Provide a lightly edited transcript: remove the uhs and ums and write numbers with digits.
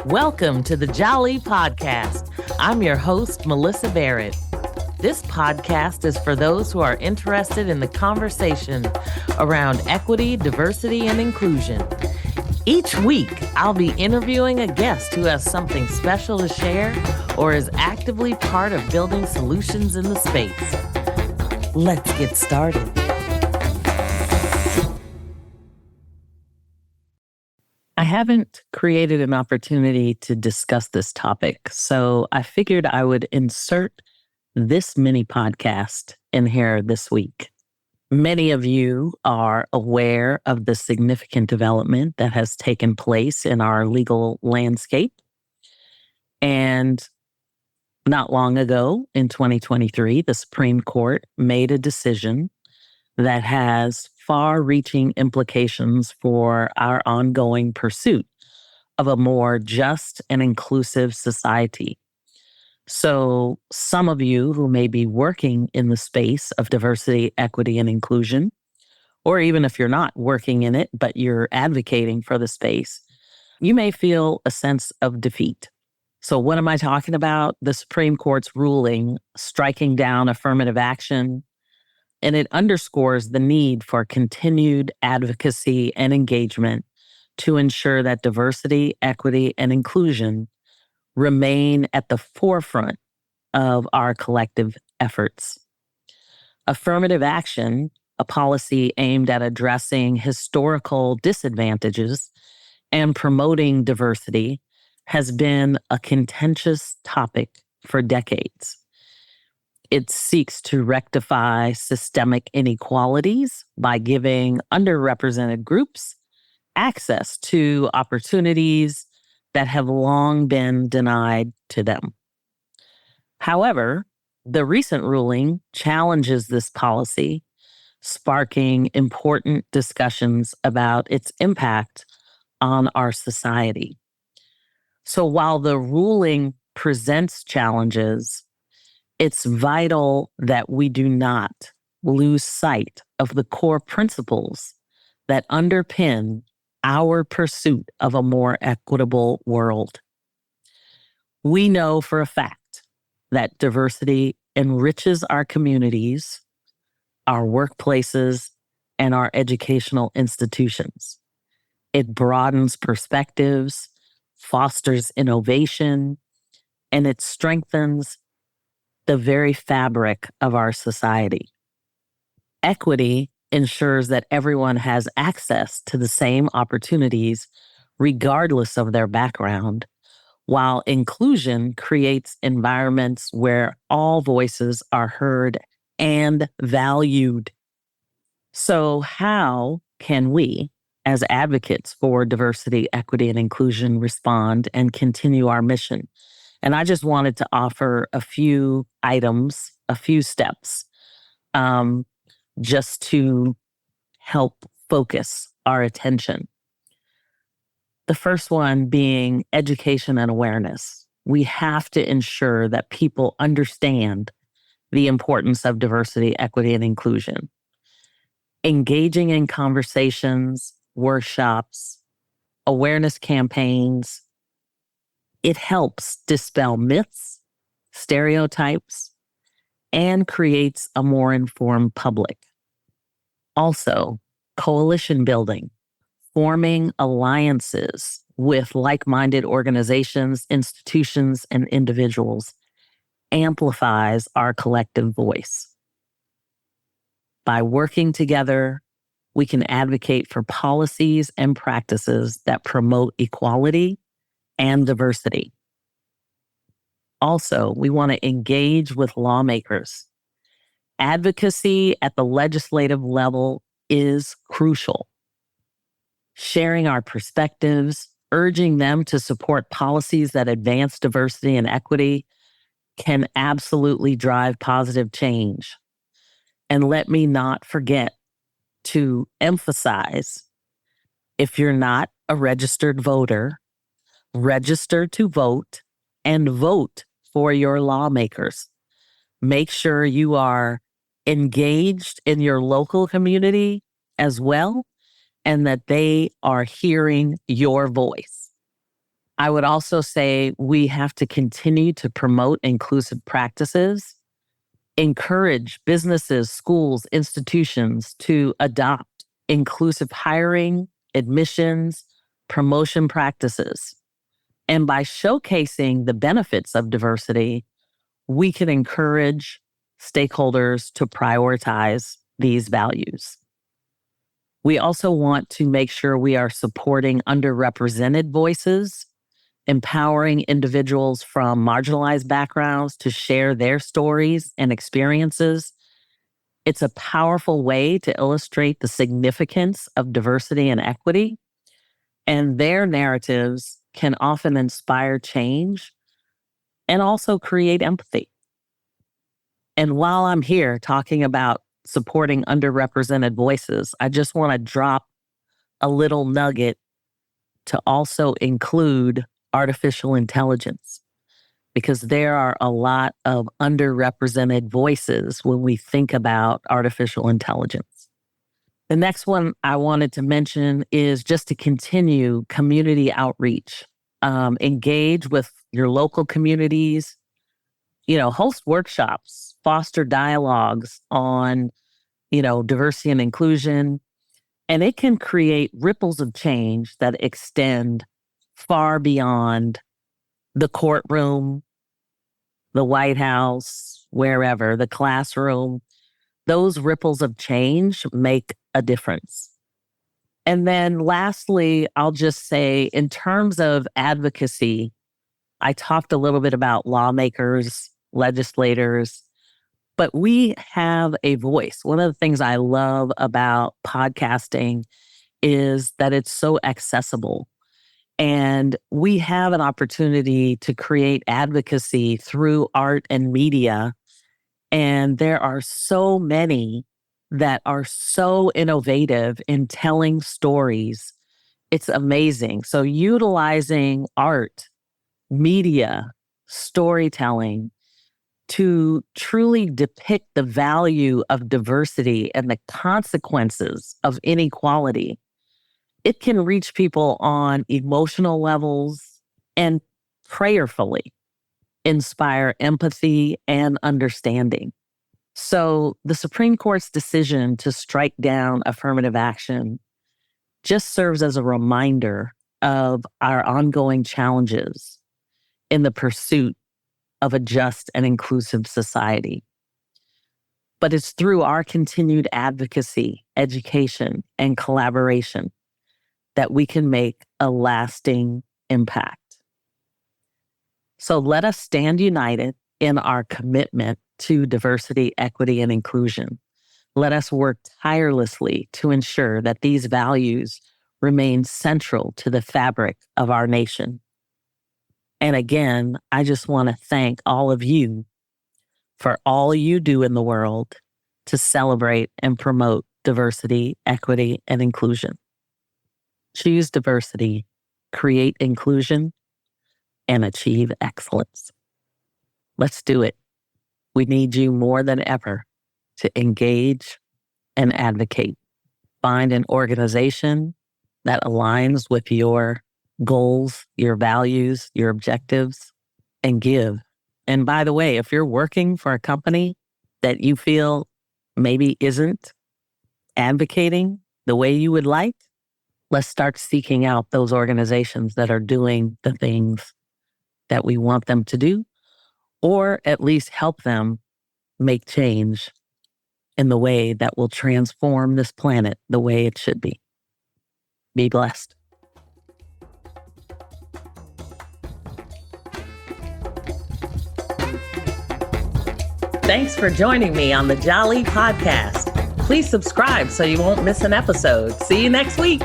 Welcome to the Jali podcast. I'm your host, Melyssa Barrett. This podcast is for those who are interested in the conversation around equity, diversity, and inclusion. Each week, I'll be interviewing a guest who has something special to share or is actively part of building solutions in the space. Let's get started. I haven't created an opportunity to discuss this topic, so I figured I would insert this mini podcast in here this week. Many of you are aware of the significant development that has taken place in our legal landscape. And not long ago, in 2023, the Supreme Court made a decision that has far-reaching implications for our ongoing pursuit of a more just and inclusive society. So some of you who may be working in the space of diversity, equity, and inclusion, or even if you're not working in it, but you're advocating for the space, you may feel a sense of defeat. So what am I talking about? The Supreme Court's ruling striking down affirmative action, and it underscores the need for continued advocacy and engagement to ensure that diversity, equity, and inclusion remain at the forefront of our collective efforts. Affirmative action, a policy aimed at addressing historical disadvantages and promoting diversity, has been a contentious topic for decades. It seeks to rectify systemic inequalities by giving underrepresented groups access to opportunities that have long been denied to them. However, the recent ruling challenges this policy, sparking important discussions about its impact on our society. So while the ruling presents challenges, it's vital that we do not lose sight of the core principles that underpin our pursuit of a more equitable world. We know for a fact that diversity enriches our communities, our workplaces, and our educational institutions. It broadens perspectives, fosters innovation, and it strengthens the very fabric of our society. Equity ensures that everyone has access to the same opportunities regardless of their background, while inclusion creates environments where all voices are heard and valued. So how can we, as advocates for diversity, equity, and inclusion, respond and continue our mission? And I just wanted to offer a few items, a few steps, just to help focus our attention. The first one being education and awareness. We have to ensure that people understand the importance of diversity, equity, and inclusion. Engaging in conversations, workshops, awareness campaigns, it helps dispel myths, stereotypes, and creates a more informed public. Also, coalition building, forming alliances with like-minded organizations, institutions, and individuals amplifies our collective voice. By working together, we can advocate for policies and practices that promote equality and diversity. Also, we want to engage with lawmakers. Advocacy at the legislative level is crucial. Sharing our perspectives, urging them to support policies that advance diversity and equity can absolutely drive positive change. And let me not forget to emphasize, if you're not a registered voter, register to vote and vote for your lawmakers. Make sure you are engaged in your local community as well, and that they are hearing your voice. I would also say we have to continue to promote inclusive practices, encourage businesses, schools, institutions to adopt inclusive hiring, admissions, promotion practices. And by showcasing the benefits of diversity, we can encourage stakeholders to prioritize these values. We also want to make sure we are supporting underrepresented voices, empowering individuals from marginalized backgrounds to share their stories and experiences. It's a powerful way to illustrate the significance of diversity and equity, and their narratives can often inspire change and also create empathy. And while I'm here talking about supporting underrepresented voices, I just want to drop a little nugget to also include artificial intelligence, because there are a lot of underrepresented voices when we think about artificial intelligence. The next one I wanted to mention is just to continue community outreach. Engage with your local communities, host workshops, foster dialogues on, diversity and inclusion. And it can create ripples of change that extend far beyond the courtroom, the White House, wherever, the classroom. Those ripples of change make a difference. And then lastly, I'll just say in terms of advocacy, I talked a little bit about lawmakers, legislators, but we have a voice. One of the things I love about podcasting is that it's so accessible. And we have an opportunity to create advocacy through art and media. And there are so many that are so innovative in telling stories. It's amazing. So utilizing art, media, storytelling to truly depict the value of diversity and the consequences of inequality, it can reach people on emotional levels and prayerfully inspire empathy and understanding. So the Supreme Court's decision to strike down affirmative action just serves as a reminder of our ongoing challenges in the pursuit of a just and inclusive society. But it's through our continued advocacy, education, and collaboration that we can make a lasting impact. So let us stand united in our commitment to diversity, equity, and inclusion. Let us work tirelessly to ensure that these values remain central to the fabric of our nation. And again, I just want to thank all of you for all you do in the world to celebrate and promote diversity, equity, and inclusion. Choose diversity, create inclusion, and achieve excellence. Let's do it. We need you more than ever to engage and advocate. Find an organization that aligns with your goals, your values, your objectives, and give. And by the way, if you're working for a company that you feel maybe isn't advocating the way you would like, let's start seeking out those organizations that are doing the things that we want them to do, or at least help them make change in the way that will transform this planet the way it should be. Be blessed. Thanks for joining me on the Jali podcast. Please subscribe so you won't miss an episode. See you next week.